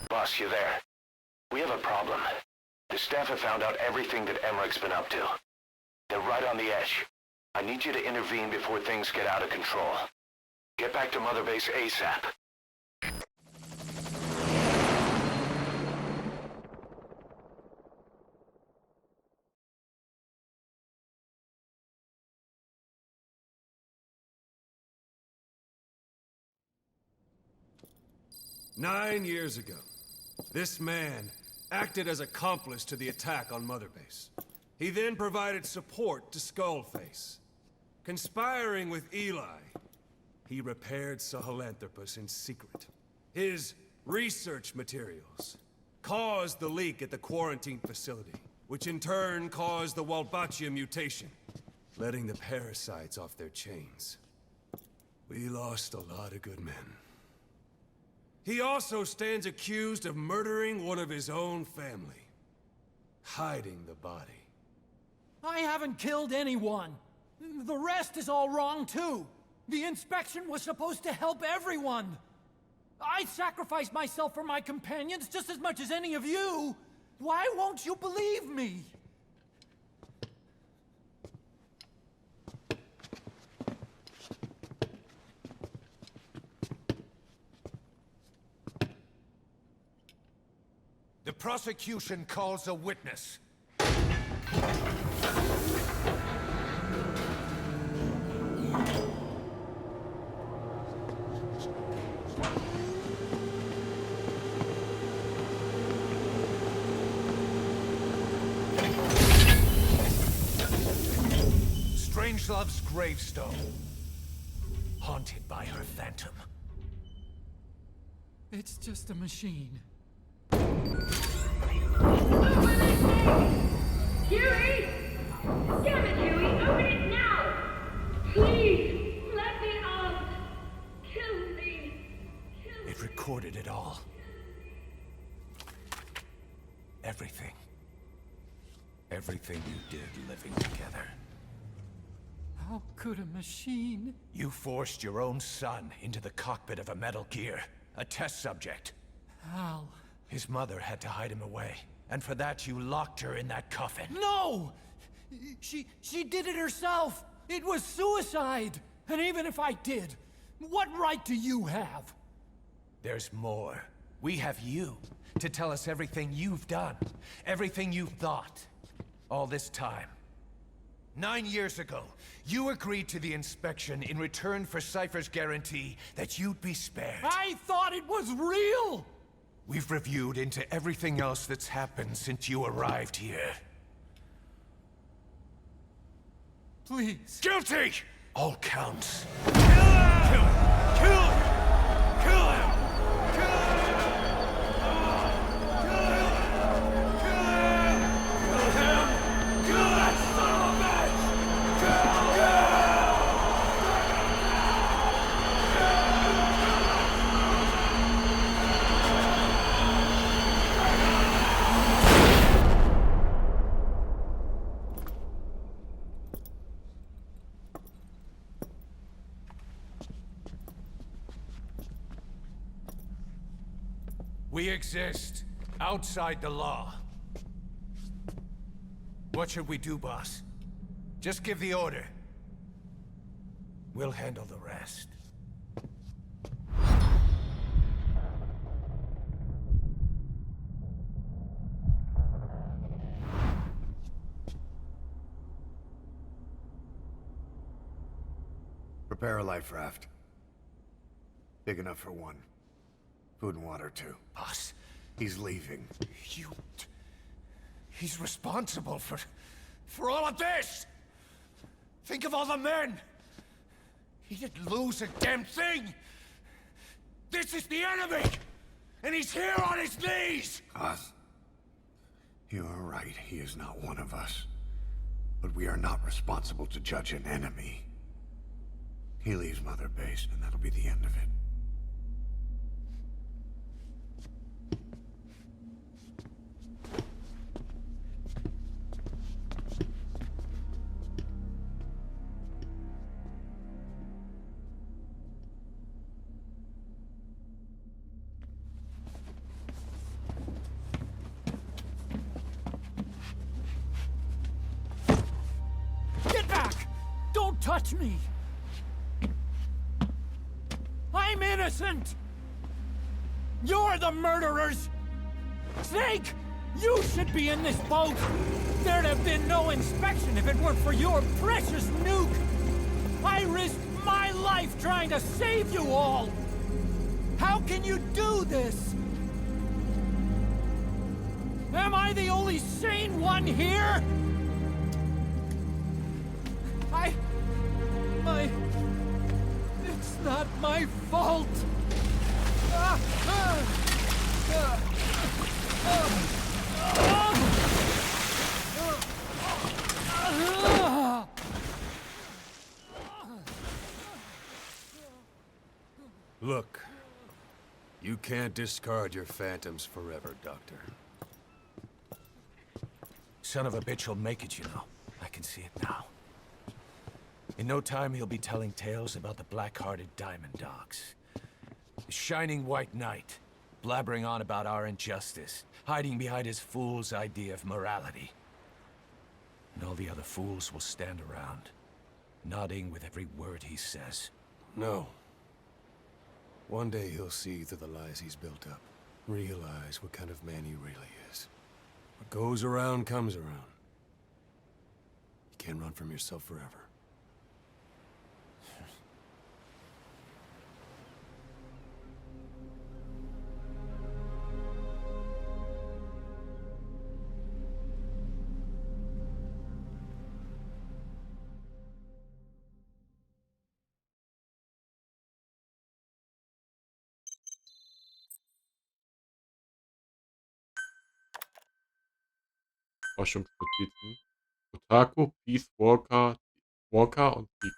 Boss, you there? We have a problem. The staff have found out everything that Emmerich's been up to. They're right on the edge. I need you to intervene before things get out of control. Get back to Mother Base ASAP. Nine years ago, this man acted as accomplice to the attack on Mother Base. He then provided support to Skullface. Conspiring with Eli, he repaired Sahelanthropus in secret. His research materials caused the leak at the quarantine facility, which in turn caused the Walbachia mutation, letting the parasites off their chains. We lost a lot of good men. He also stands accused of murdering one of his own family, hiding the body. I haven't killed anyone. The rest is all wrong, too. The inspection was supposed to help everyone. I sacrificed myself for my companions just as much as any of you. Why won't you believe me? The prosecution calls a witness. Strangelove's gravestone, haunted by her phantom. It's just a machine. Huey! Damn it, Huey! Open it now! Please! Let me out! Kill me! It recorded it all. Everything. Everything you did living together. How could a machine? You forced your own son into the cockpit of a Metal Gear, a test subject. How? His mother had to hide him away, and for that you locked her in that coffin. No! She did it herself! It was suicide! And even if I did, what right do you have? There's more. We have you to tell us everything you've done, everything you've thought, all this time. 9 years ago, you agreed to the inspection in return for Cypher's guarantee that you'd be spared. I thought it was real! We've reviewed into everything else that's happened since you arrived here. Please. Guilty! All counts. Kill him! Kill him! Kill him! Kill him! We exist outside the law. What should we do, boss? Just give the order. We'll handle the rest. Prepare a life raft. Big enough for one. Food and water, too. Boss, He's leaving. He's responsible for all of this! Think of all the men! He didn't lose a damn thing! This is the enemy! And he's here on his knees! Us? You are right, he is not one of us. But we are not responsible to judge an enemy. He leaves Mother Base, and that'll be the end of it. touch me! I'm innocent! You're the murderers! Snake! You should be in this boat! There'd have been no inspection if it weren't for your precious nuke! I risked my life trying to save you all! How can you do this? Am I the only sane one here? It's not my fault! Look, you can't discard your phantoms forever, Doctor. Son of a bitch will make it, you know. I can see it now. In no time, he'll be telling tales about the black-hearted Diamond Dogs. The shining white knight, blabbering on about our injustice, hiding behind his fool's idea of morality. And all the other fools will stand around, nodding with every word he says. No. One day he'll see through the lies he's built up, realize what kind of man he really is. What goes around comes around. You can't run from yourself forever. Forschungsnotizen. Otaku, Peace Walker, und Sieg.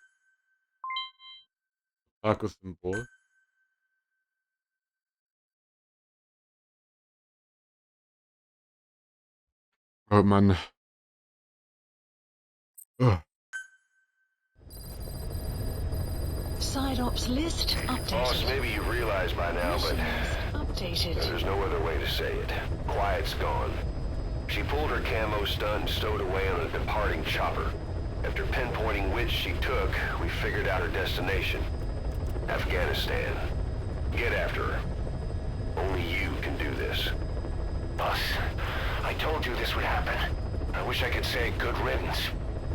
Otaku-Symbol. Oh Mann. Ugh. Side ops list updated. Boss, maybe you realize by now, but Updated. there's no other way to say it. Quiet's gone. She pulled her camo stun stowed away on a departing chopper. After pinpointing which she took, we figured out her destination. Afghanistan. Get after her. Only you can do this. Boss, I told you this would happen. I wish I could say good riddance,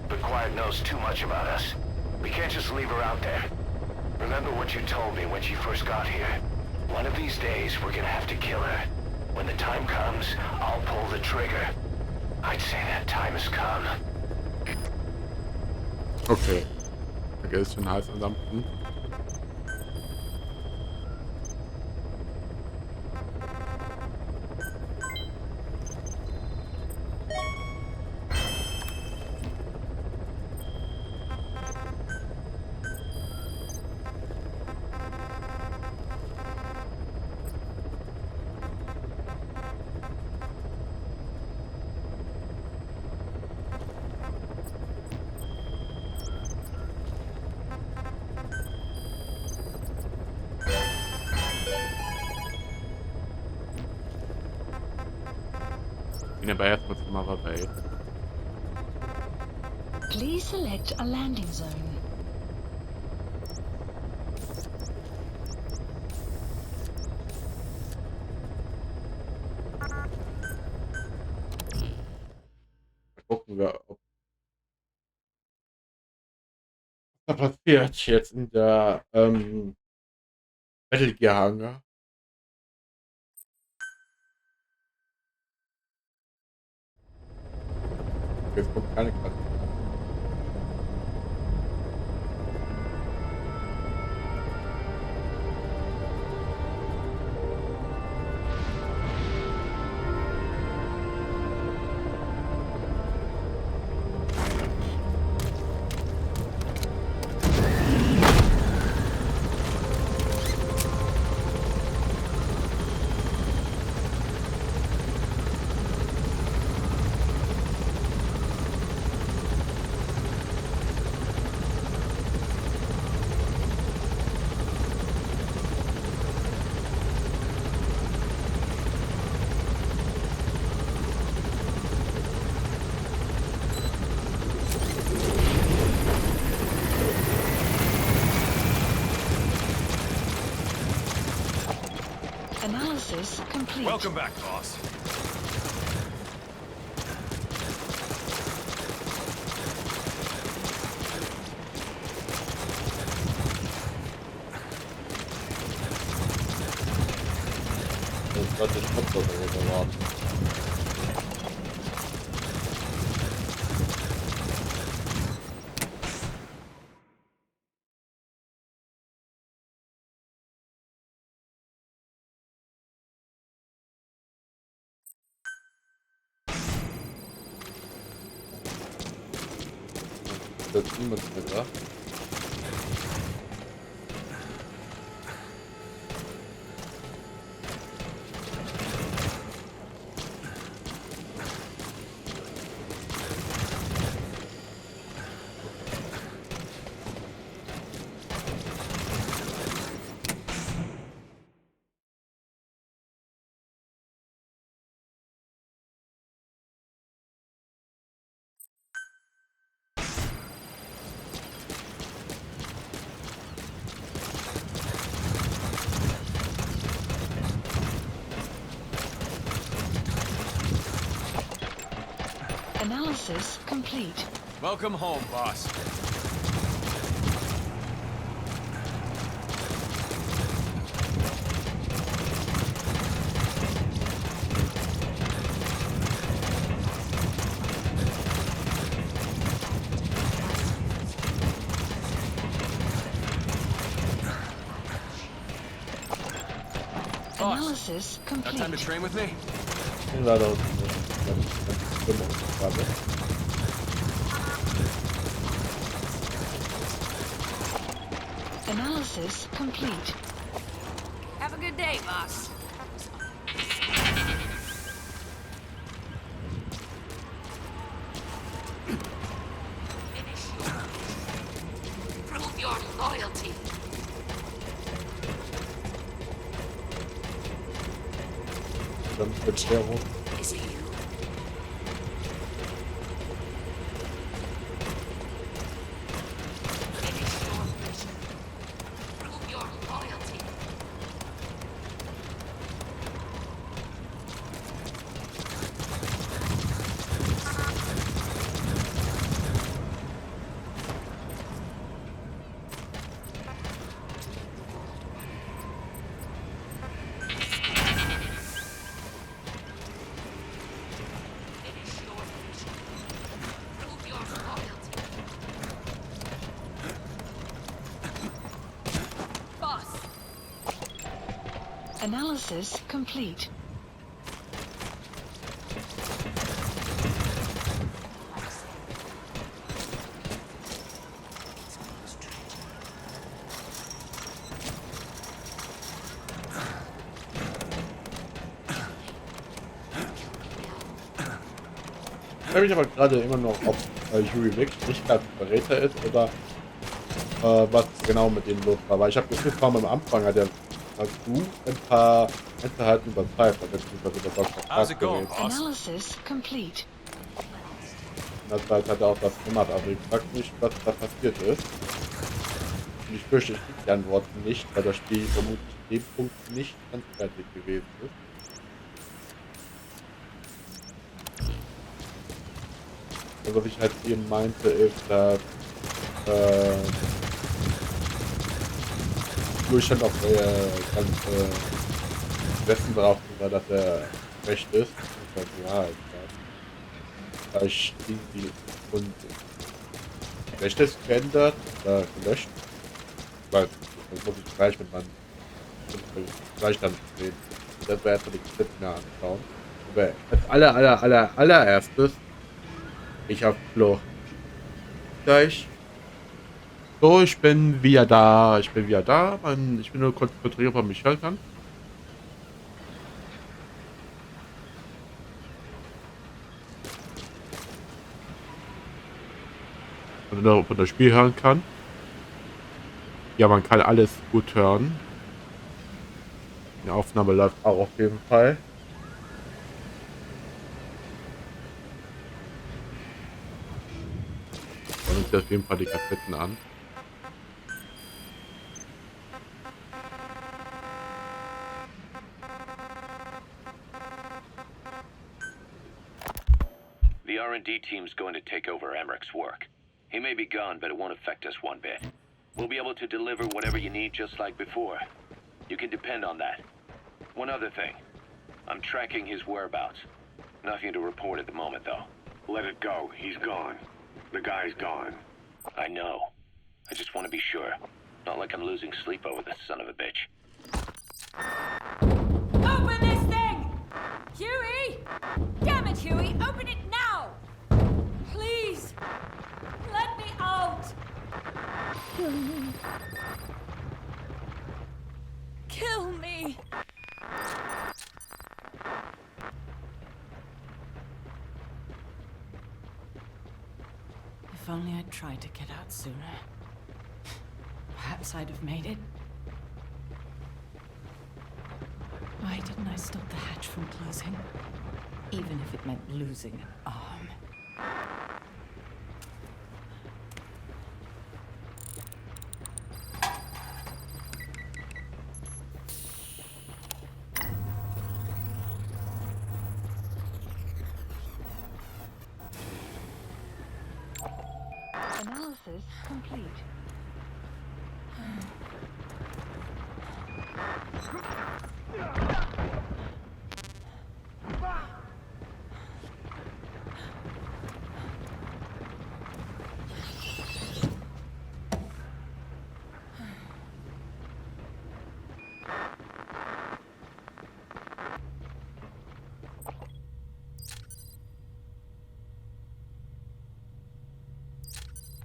but Quiet knows too much about us. We can't just leave her out there. Remember what you told me when she first got here. One of these days, we're gonna have to kill her. When the time comes, I'll pull the trigger. I'd say that time has come. Okay. Vergiss den Hals andampfen. Bin aber erstmal zum Mother Base. Please select a landing zone. Gucken wir, ob was da passiert jetzt in der Metal Gear Hangar. Jetzt kommt keine Karte. Analysis complete. Welcome back, boss. Das war der Stopper warten. Da ist niemand mehr da. Analysis complete. Welcome home, boss. Analysis Got time to complete. train with me? Leider ganz schlimm gerade. Analysis complete. Have a good day, boss. Prove your loyalty. Dann wird schwer hoch. Is it you? Finish your mission. Prove your loyalty. Finish your mission. Prove your loyalty. Boss. Analysis complete. Ich frage mich aber gerade immer noch, ob Huey wirklich nicht gerade ein Verräter ist oder was genau mit ihm los war. Weil ich habe das Gefühl, am Anfang hat er ein paar Einzelheiten überzeugt, beziehungsweise über Dr. How's it Clark going, geredet. boss? Analysis complete. In der Zeit hat er auch das gemacht, aber ich frage nicht, was da passiert ist. Und ich fürchte, ich kriege die Antworten nicht, weil das Spiel vermutlich in dem Punkt nicht ganz fertig gewesen ist. Also, was ich halt eben meinte, ist, dass Durchstand auf ganz Westen darauf war, dass er recht ist. Das ist die Wahrheit. Ja. Da ich irgendwie und Recht ist geändert oder gelöscht. Weil das muss ich gleich mit meinem gleich dann sehen. Das wäre erstmal die Clips mehr anschauen. Aber als allererstes ich auf Flucht. Gleich. So, ich bin wieder da. Ich bin nur konzentriert, ob man mich hören kann. Von das Spiel hören kann. Ja, man kann alles gut hören. Die Aufnahme läuft auch auf jeden Fall. Schauen uns auf jeden Fall die Kassetten an. R&D team's going to take over Emmerich's work. He may be gone, but it won't affect us one bit. We'll be able to deliver whatever you need just like before. You can depend on that. One other thing. I'm tracking his whereabouts. Nothing to report at the moment, though. Let it go. He's gone. The guy's gone. I know. I just want to be sure. Not like I'm losing sleep over this son of a bitch. Open this thing! Huey! Damn it, Huey! Open it now! Please! Let me out! Kill me. Kill me! If only I'd tried to get out sooner. Perhaps I'd have made it. Why didn't I stop the hatch from closing? Even if it meant losing an arm. Analysis complete.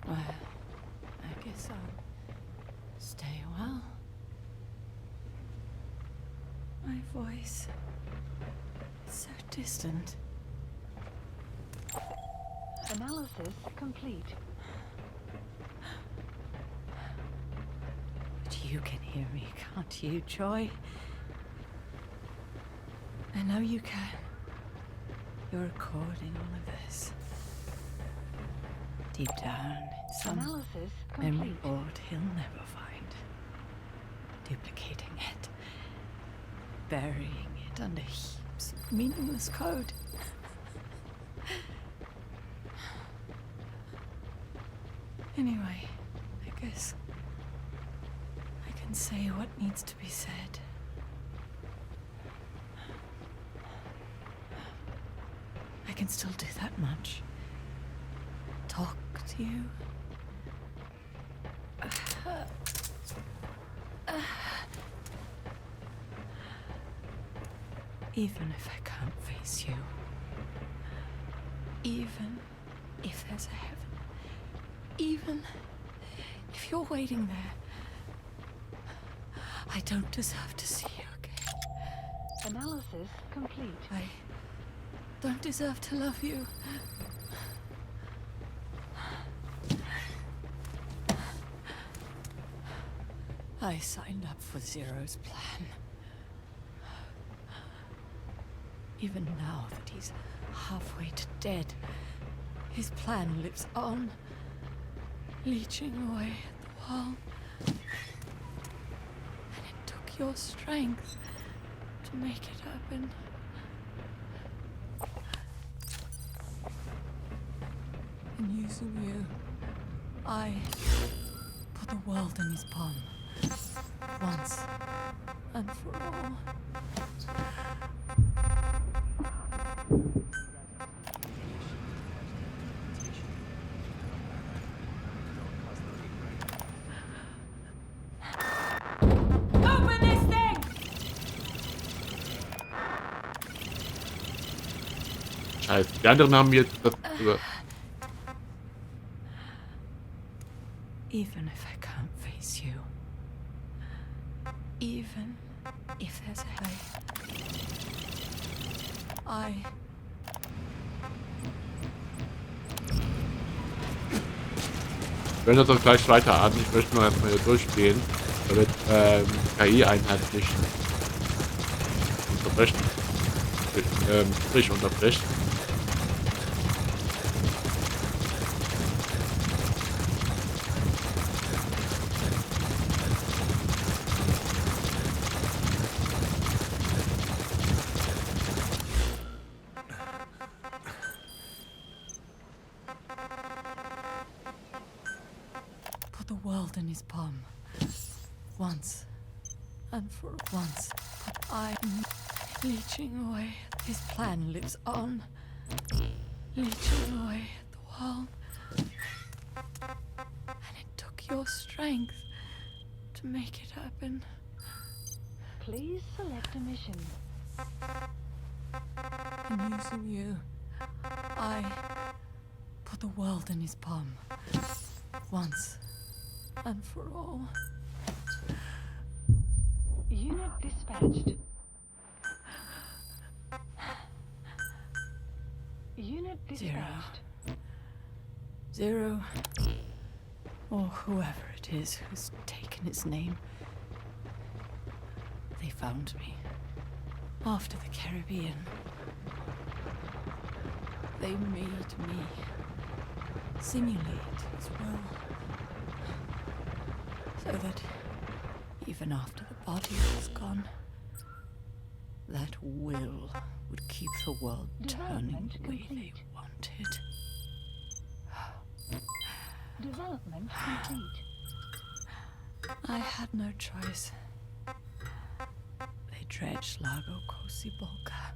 Well, I guess I'll stay a while. My voice is so distant. Analysis complete. But you can hear me, can't you, Joy? I know you can. You're recording all of this. Deep down, in some Analysis memory complete. board he'll never find. Duplicating it. Burying it under heaps of meaningless code. Anyway, I guess I can say what needs to be said. I can still do that much. Talk to you. Even if I can't face you. Even if there's a heaven. Even if you're waiting there. I don't deserve to see you again. Analysis complete. I don't deserve to love you. I signed up for Zero's plan. Even now that he's halfway to dead, his plan lives on, leeching away at the wall. And it took your strength to make it happen. In using you, I put the world in his palm. Once and for all. Open this thing! Scheiße, die anderen haben jetzt das. Even if I can't face you. Even if there's a way. Wir werden das auch gleich weiter an. Ich möchte nur erstmal hier durchgehen, damit KI-Einheit nicht unterbrechen. Sprich unterbricht. world in his palm. Once. And for once. But I'm leeching away. His plan lives on. Leeching away at the world. And it took your strength to make it happen. Please select a mission. In using you, I put the world in his palm. Once and for all. Unit dispatched. Unit dispatched. Zero. Or whoever it is who's taken his name. They found me. After the Caribbean. They made me simulate his will. So that even after the body was gone, that will would keep the world turning the way they wanted. Development complete. I had no choice. They dredged Lago Cosibolca,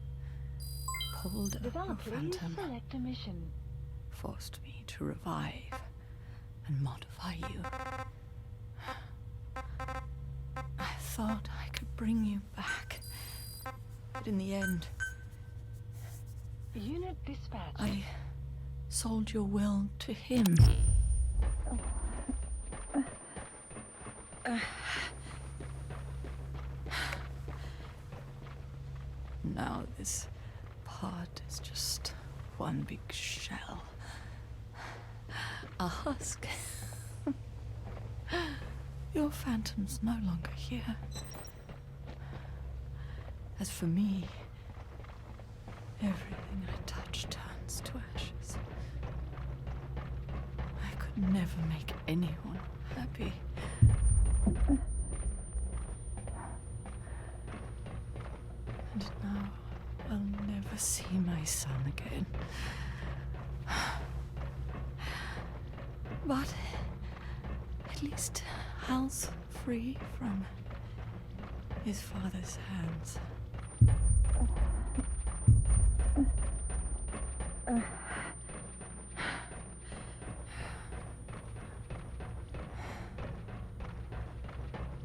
pulled a Develop, please phantom, select a mission. forced me to revive and modify you. I thought I could bring you back, but in the end, Unit dispatched. I sold your will to him. Now this part is just one big shell. A husk. Your phantom's no longer here. As for me, everything I touch turns to ashes. I could never make anyone happy. And now I'll never see my son again. But at least Hal's free from his father's hands.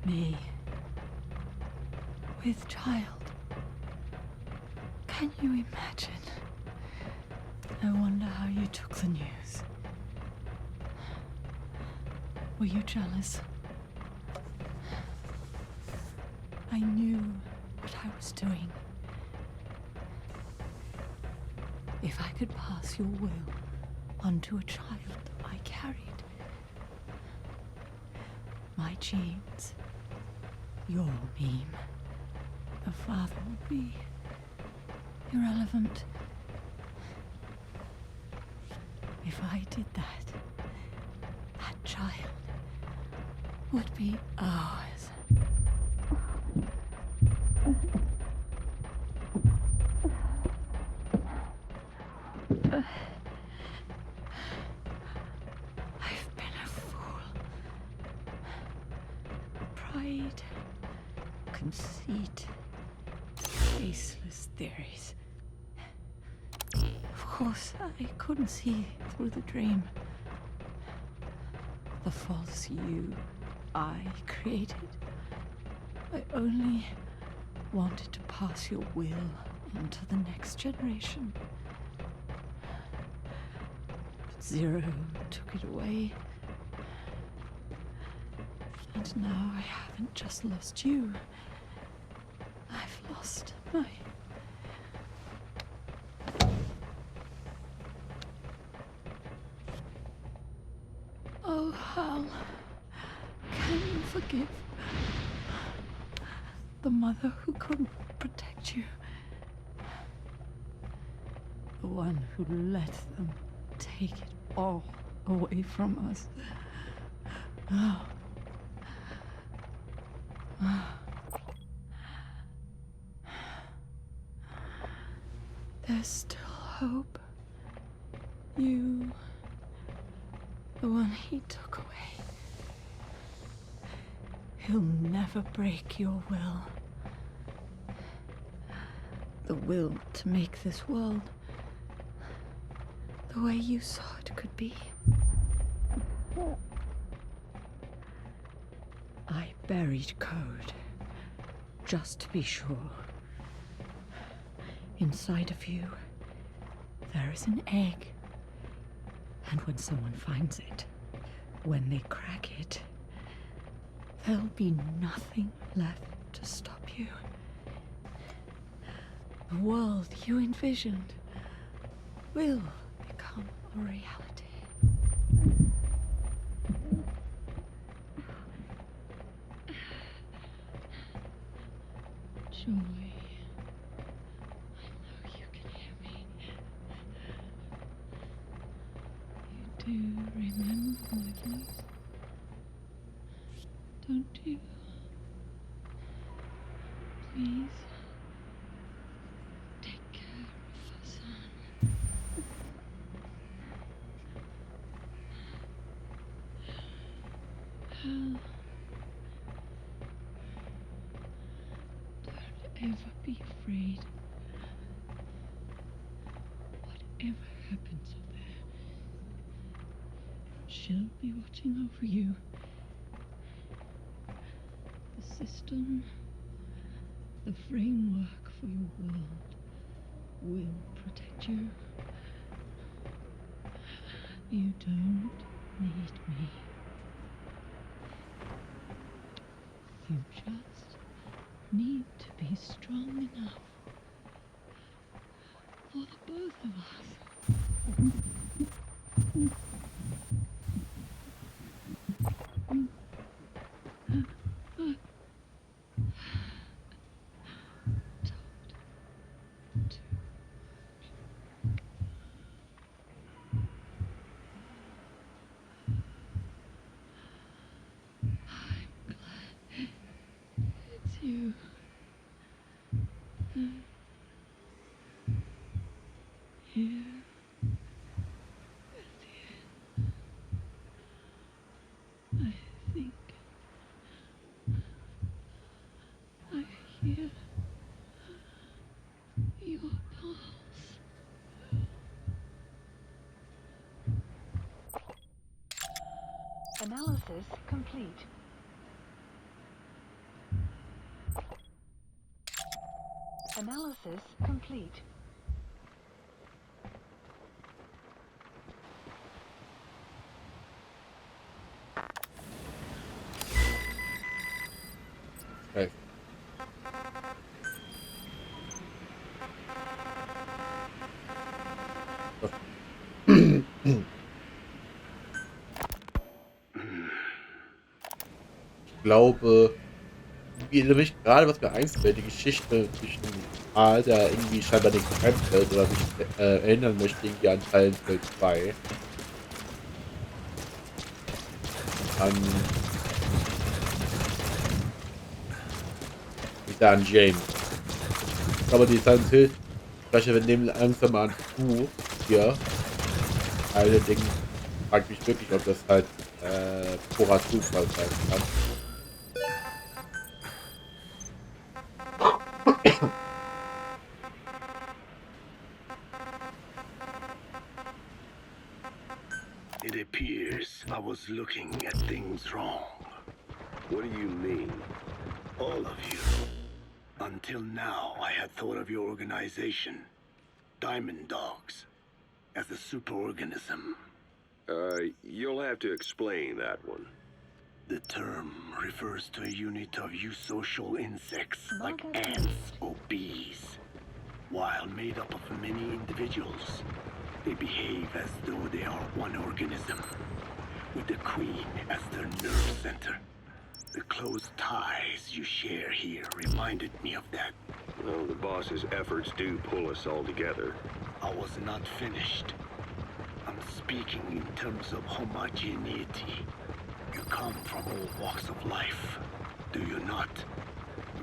Me, with child. Can you imagine? I wonder how you took the news. Were you jealous? I knew what I was doing. If I could pass your will onto a child I carried, my genes, your meme, a father would be irrelevant. If I did that, that child would be ours. I've been a fool. Pride, conceit, baseless theories. Of course, I couldn't see through the dream. The false you I created. I only wanted to pass your will on to the next generation. But Zero took it away. And now I haven't just lost you. I've lost my... Oh, Hal, can you forgive the mother who couldn't protect you? The one who let them take it all away from us. Oh. There's still hope. You, the one he took away, He'll never break your will. The will to make this world the way you saw it could be. I buried code, just to be sure. Inside of you, there is an egg. And when someone finds it, when they crack it, there'll be nothing left to stop you. The world you envisioned will become a reality. Joy, I know you can hear me. You do remember my voice, don't you? Please. Take care of our son. Hal, don't ever be afraid. Whatever happens up there, she'll be watching over you. The system, the framework for your world will protect you. You don't need me. You just need to be strong enough for the both of us. You. Here at the end, I think I hear your pulse. Analysis complete. Analysis complete. Okay. Ich glaube, nämlich gerade was mir einfällt, die Geschichte zwischen A, der irgendwie scheinbar nichts einfällt oder sich erinnern möchte, irgendwie an Silent Hill 2. An James. Aber die Silent Hill Sprecher, wir nehmen langsam an zu hier. Allerdings frage ich mich wirklich, ob das halt purer Zufall sein kann. It appears I was looking at things wrong. What do you mean? All of you. Until now, I had thought of your organization, Diamond Dogs, as a superorganism. You'll have to explain that one. The term refers to a unit of eusocial insects like ants or bees. While made up of many individuals, they behave as though they are one organism, with the queen as their nerve center. The close ties you share here reminded me of that. Well, the boss's efforts do pull us all together. I was not finished. I'm speaking in terms of homogeneity. You come from all walks of life, do you not?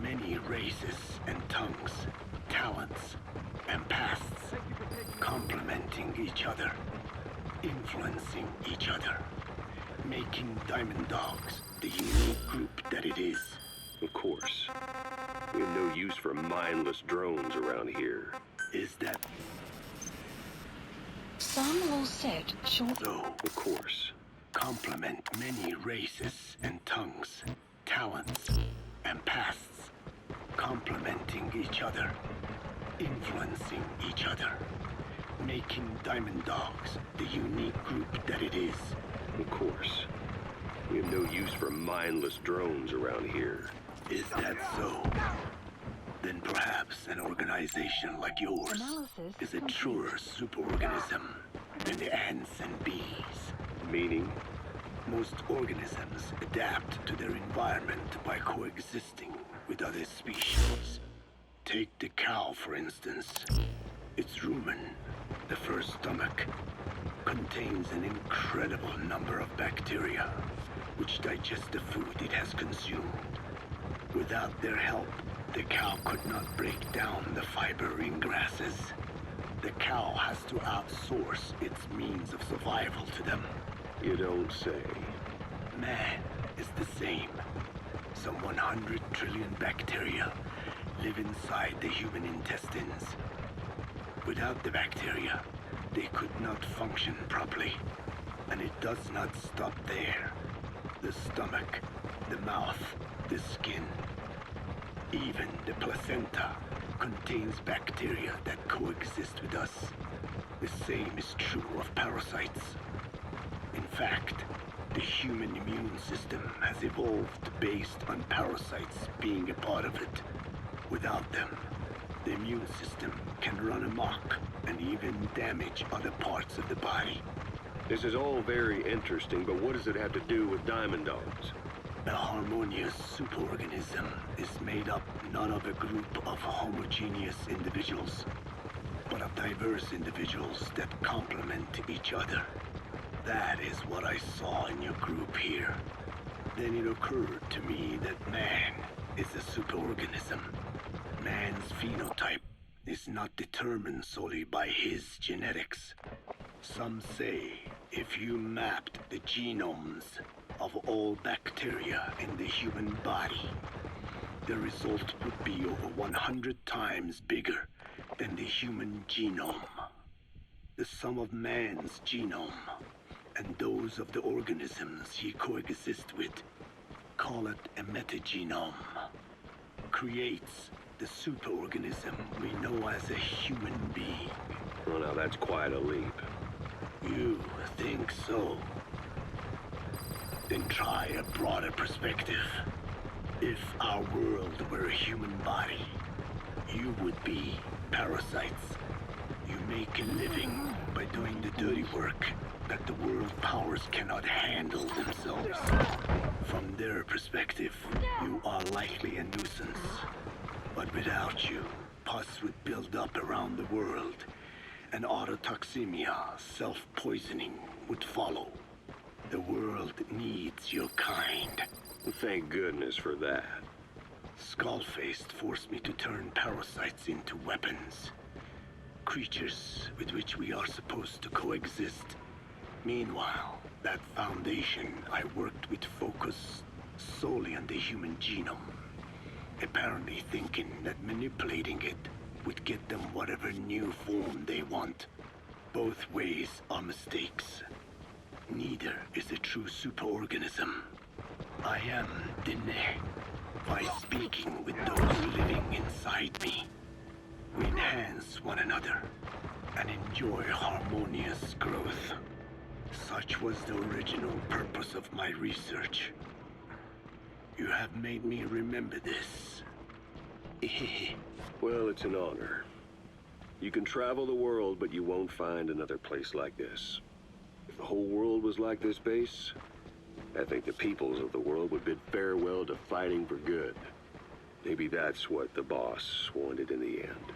Many races and tongues, talents and pasts, complementing each other, influencing each other, making Diamond Dogs the unique group that it is. Of course. We have no use for mindless drones around here. Is that Some law said short. so? Of course. Complement many races and tongues, talents and pasts, complementing each other, influencing each other, making Diamond Dogs the unique group that it is. Of course. We have no use for mindless drones around here. Is that so? Then perhaps an organization like yours Analysis is a complete. truer superorganism than the ants and bees. Meaning? Most organisms adapt to their environment by coexisting with other species. Take the cow, for instance. Its rumen, the first stomach, contains an incredible number of bacteria which digest the food it has consumed. Without their help, the cow could not break down the fiber in grasses. The cow has to outsource its means of survival to them. You don't say. Man is the same. Some 100 trillion bacteria live inside the human intestines. Without the bacteria, they could not function properly. And it does not stop there. The stomach, the mouth, the skin, even the placenta contains bacteria that coexist with us. The same is true of parasites. In fact, the human immune system has evolved based on parasites being a part of it. Without them, the immune system can run amok and even damage other parts of the body. This is all very interesting, but what does it have to do with Diamond Dogs? A harmonious superorganism is made up not of a group of homogeneous individuals, but of diverse individuals that complement each other. That is what I saw in your group here. Then it occurred to me that man is a superorganism. Man's phenotype is not determined solely by his genetics. Some say if you mapped the genomes of all bacteria in the human body, the result would be over 100 times bigger than the human genome. The sum of man's genome and those of the organisms he coexists with, call it a metagenome, creates the superorganism we know as a human being. Well, now that's quite a leap. You think so? Then try a broader perspective. If our world were a human body, you would be parasites. You make a living by doing the dirty work that the world powers cannot handle themselves. From their perspective, you are likely a nuisance. But without you, pus would build up around the world, and autotoxemia, self-poisoning, would follow. The world needs your kind. Thank goodness for that. Skullfaced forced me to turn parasites into weapons. Creatures with which we are supposed to coexist. Meanwhile, that foundation I worked with focused solely on the human genome. Apparently thinking that manipulating it would get them whatever new form they want. Both ways are mistakes. Neither is a true superorganism. I am Dene. By speaking with those living inside me, we enhance one another and enjoy harmonious growth. Such was the original purpose of my research. You have made me remember this. Well, it's an honor. You can travel the world, but you won't find another place like this. If the whole world was like this base, I think the peoples of the world would bid farewell to fighting for good. Maybe that's what the boss wanted in the end.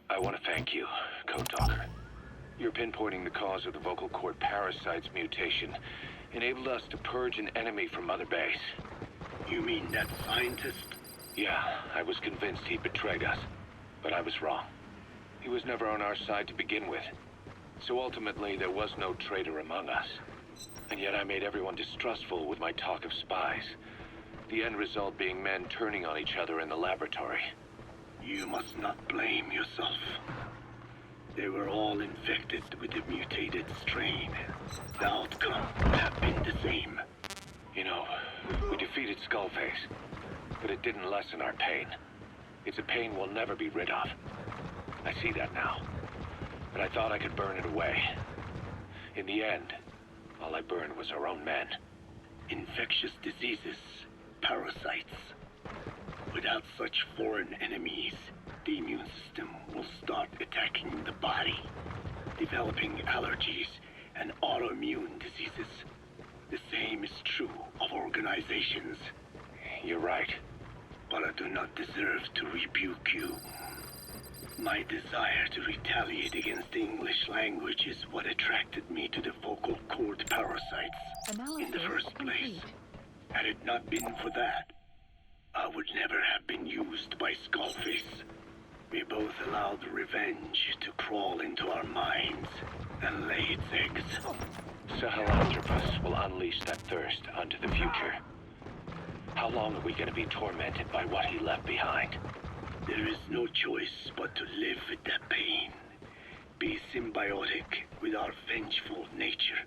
I want to thank you, Code Talker. Your pinpointing the cause of the vocal cord parasite's mutation enabled us to purge an enemy from Mother Base. You mean that scientist? Yeah, I was convinced he betrayed us, but I was wrong. He was never on our side to begin with. So ultimately, there was no traitor among us. And yet I made everyone distrustful with my talk of spies. The end result being men turning on each other in the laboratory. You must not blame yourself. They were all infected with the mutated strain. The outcome would have been the same. You know, we defeated Skullface, but it didn't lessen our pain. It's a pain we'll never be rid of. I see that now. But I thought I could burn it away. In the end, all I burned was our own men. Infectious diseases, parasites. Without such foreign enemies, the immune system will start attacking the body, developing allergies and autoimmune diseases. The same is true of organizations. You're right. But I do not deserve to rebuke you. My desire to retaliate against the English language is what attracted me to the vocal cord parasites in the first place. Had it not been for that, I would never have been used by Skullface. We both allowed revenge to crawl into our minds and lay its eggs. Sahelanthropus will unleash that thirst onto the future. How long are we going to be tormented by what he left behind? There is no choice but to live with that pain. Be symbiotic with our vengeful nature.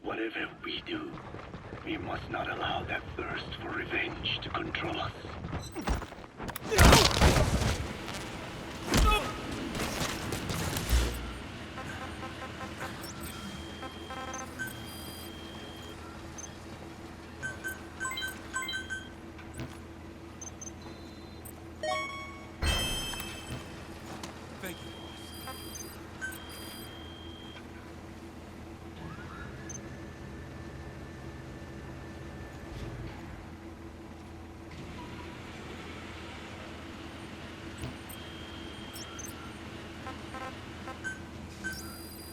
Whatever we do, we must not allow that thirst for revenge to control us. Thank you, boss.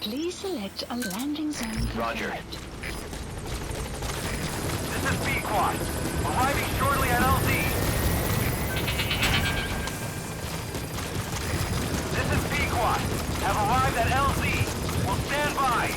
Please select a landing zone. Roger. This is B-Quad. Arriving shortly at LZ. This is B-Quad. Have arrived at LZ. Will stand by.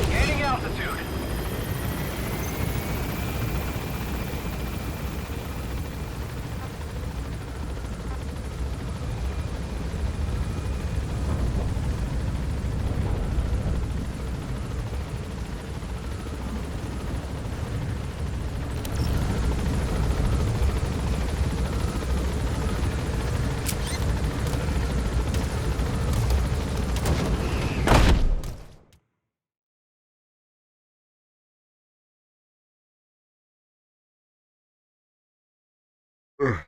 Gaining altitude. Ugh.